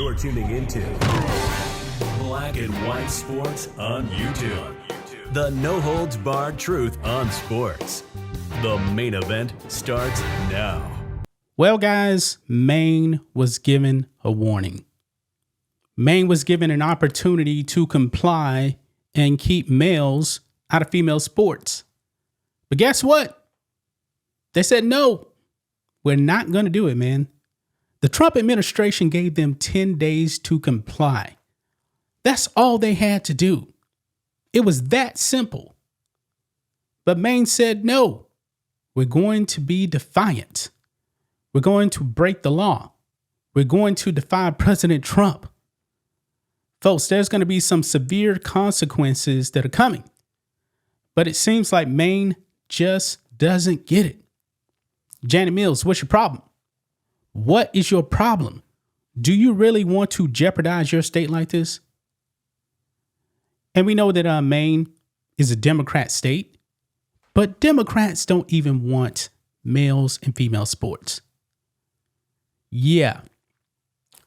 You're tuning into Black and White Sports on YouTube. The no-holds-barred truth on sports. The main event starts now. Well, guys, Maine was given a warning. Maine was given an opportunity to comply and keep males out of female sports. But guess what? They said, no, we're not going to do it, man. The Trump administration gave them 10 days to comply. That's all they had to do. It was that simple. But Maine said, no, we're going to be defiant. We're going to break the law. We're going to defy President Trump. Folks, there's going to be some severe consequences that are coming. But it seems like Maine just doesn't get it. Janet Mills, what's your problem? What is your problem? Do you really want to jeopardize your state like this? And we know that Maine is a Democrat state, but Democrats don't even want males and female sports. Yeah.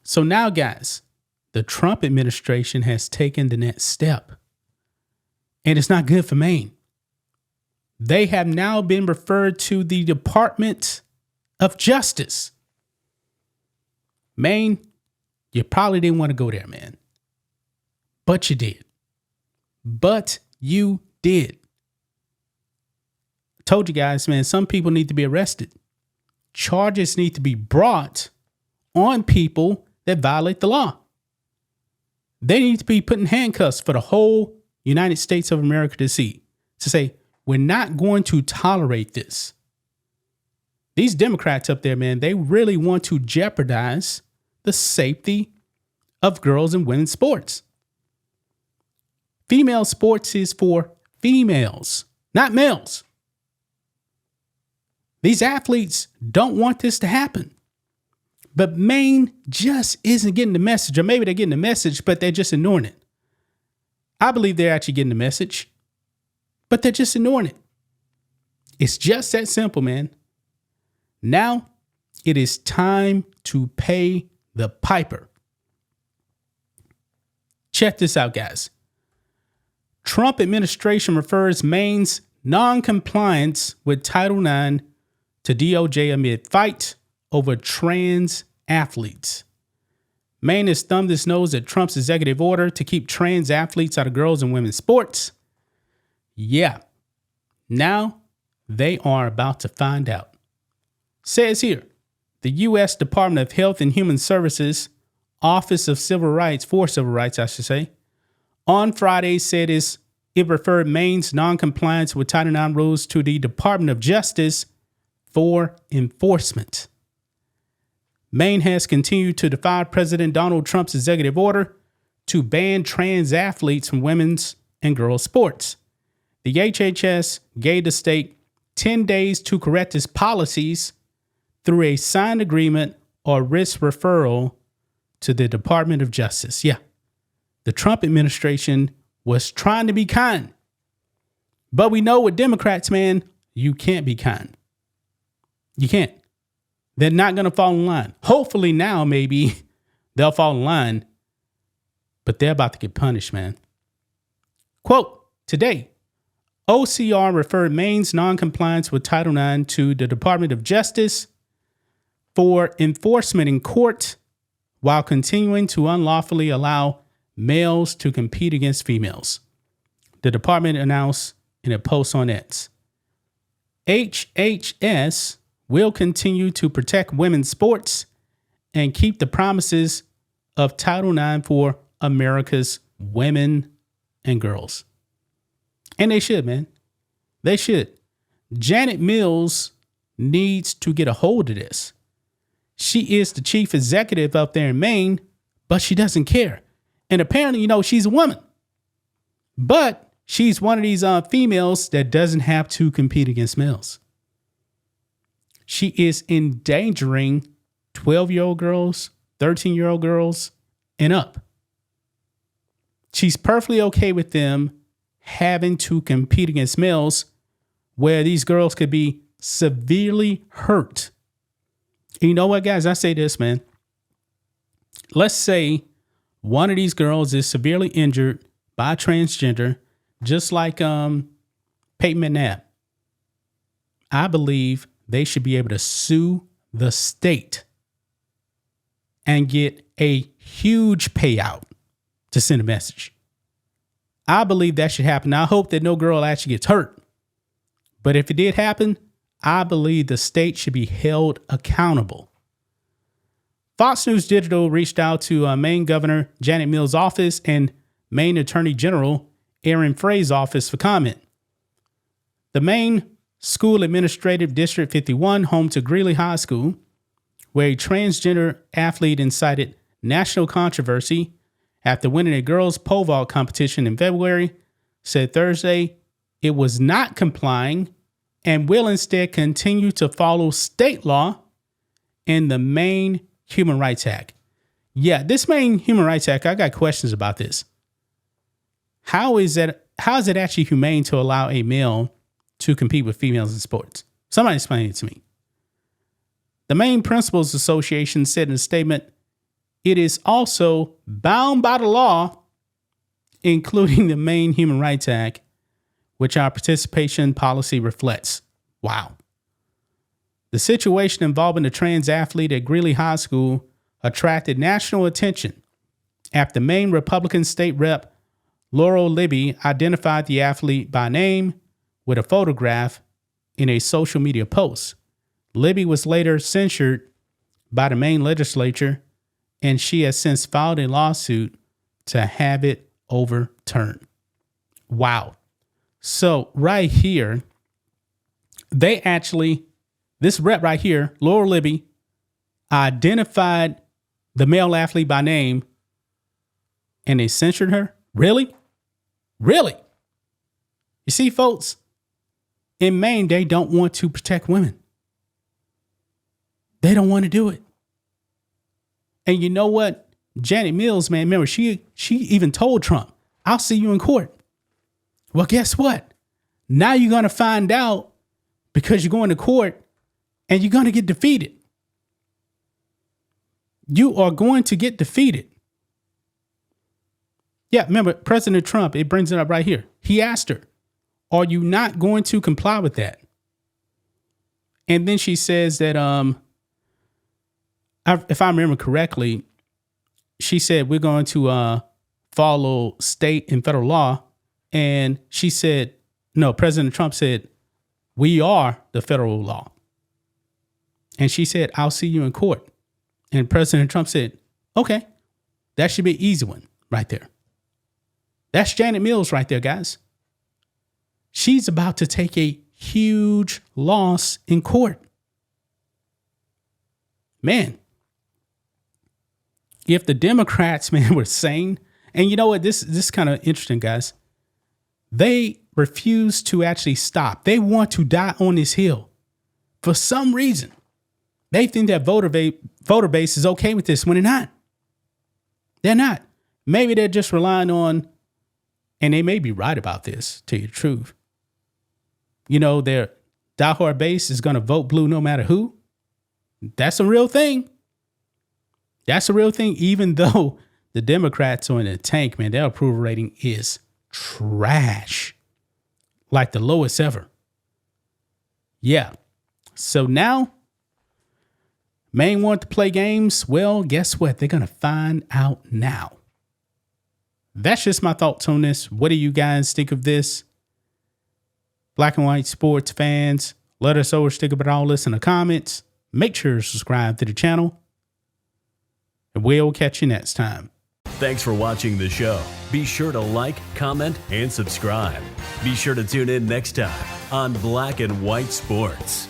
So now, guys, the Trump administration has taken the next step, and it's not good for Maine. They have now been referred to the Department of Justice. Maine, you probably didn't want to go there, man. But you did. But you did. I told you guys, man, some people need to be arrested. Charges need to be brought on people that violate the law. They need to be put in handcuffs for the whole United States of America to see. To say, we're not going to tolerate this. These Democrats up there, man, they really want to jeopardize the safety of girls and women's sports. Female sports is for females, not males. These athletes don't want this to happen. But Maine just isn't getting the message, or maybe they're getting the message, but they're just ignoring it. I believe they're actually getting the message, but they're just ignoring it. It's just that simple, man. Now it is time to pay the piper. Check this out, guys. Trump administration refers Maine's non-compliance with Title IX to DOJ amid fight over trans athletes. Maine has thumbed its nose at Trump's executive order to keep trans athletes out of girls' and women's sports. Yeah, now they are about to find out. Says here, the U.S. Department of Health and Human Services, Office of Civil Rights, on Friday said it referred Maine's non-compliance with Title IX rules to the Department of Justice for enforcement. Maine has continued to defy President Donald Trump's executive order to ban trans athletes from women's and girls' sports. The HHS gave the state 10 days to correct its policies through a signed agreement or risk referral to the Department of Justice. Yeah, the Trump administration was trying to be kind. But we know with Democrats, man, you can't be kind. You can't. They're not going to fall in line. Hopefully now, maybe they'll fall in line, but they're about to get punished, man. Quote, today, OCR referred Maine's non-compliance with Title IX to the Department of Justice for enforcement in court while continuing to unlawfully allow males to compete against females. The department announced in a post on X. HHS will continue to protect women's sports and keep the promises of Title IX for America's women and girls. And they should, man. They should. Janet Mills needs to get a hold of this. She is the chief executive up there in Maine, but she doesn't care. And apparently, she's a woman. But she's one of these females that doesn't have to compete against males. She is endangering 12-year-old girls, 13-year-old girls, and up. She's perfectly okay with them having to compete against males where these girls could be severely hurt. And you know what, guys? I say this, man. let's say one of these girls is severely injured by a transgender, just like Peyton McNabb. I believe they should be able to sue the state and get a huge payout to send a message. I believe that should happen. I hope that no girl actually gets hurt. But if it did happen, I believe the state should be held accountable. Fox News Digital reached out to Maine Governor Janet Mills' office and Maine Attorney General Aaron Frey's office for comment. The Maine School Administrative District 51, home to Greeley High School, where a transgender athlete incited national controversy after winning a girls' pole vault competition in February, said Thursday it was not complying and will instead continue to follow state law and the Maine Human Rights Act. Yeah, this Maine Human Rights Act, I got questions about this. How is it actually humane to allow a male to compete with females in sports? Somebody explain it to me. The Maine Principals Association said in a statement, it is also bound by the law, including the Maine Human Rights Act, which our participation policy reflects. Wow. The situation involving the trans athlete at Greeley High School attracted national attention after Maine Republican State Rep Laurel Libby identified the athlete by name with a photograph in a social media post. Libby was later censured by the Maine legislature, and she has since filed a lawsuit to have it overturned. Wow. So right here, this rep right here, Laurel Libby, identified the male athlete by name, and they censored her? Really? Really? You see, folks, in Maine, they don't want to protect women. They don't want to do it. And you know what? Janet Mills, man, remember, she even told Trump, I'll see you in court. Well, guess what? Now you're going to find out because you're going to court and you're going to get defeated. You are going to get defeated. Yeah, remember, President Trump, it brings it up right here. He asked her, are you not going to comply with that? And then she says that, if I remember correctly, she said, we're going to follow state and federal law. And she said, no, President Trump said, we are the federal law. And she said, I'll see you in court. And President Trump said, okay, that should be an easy one right there. That's Janet Mills right there, guys. She's about to take a huge loss in court. Man, if the Democrats, man, were sane, and you know what, this is kind of interesting, guys. They refuse to actually stop. They want to die on this hill. For some reason, they think that voter base is okay with this when they're not. They're not. Maybe they're just relying on, and they may be right about this, to tell you the truth. You know, their diehard base is going to vote blue no matter who. That's a real thing. That's a real thing, even though the Democrats are in the tank, man. Their approval rating is trash. Like the lowest ever. Yeah. So now, Maine want to play games. Well, guess what? They're going to find out now. That's just my thoughts on this. What do you guys think of this? Black and white sports fans, let us know what you think about all this in the comments. Make sure to subscribe to the channel. And we'll catch you next time. Thanks for watching the show. Be sure to like, comment, and subscribe. Be sure to tune in next time on Black and White Sports.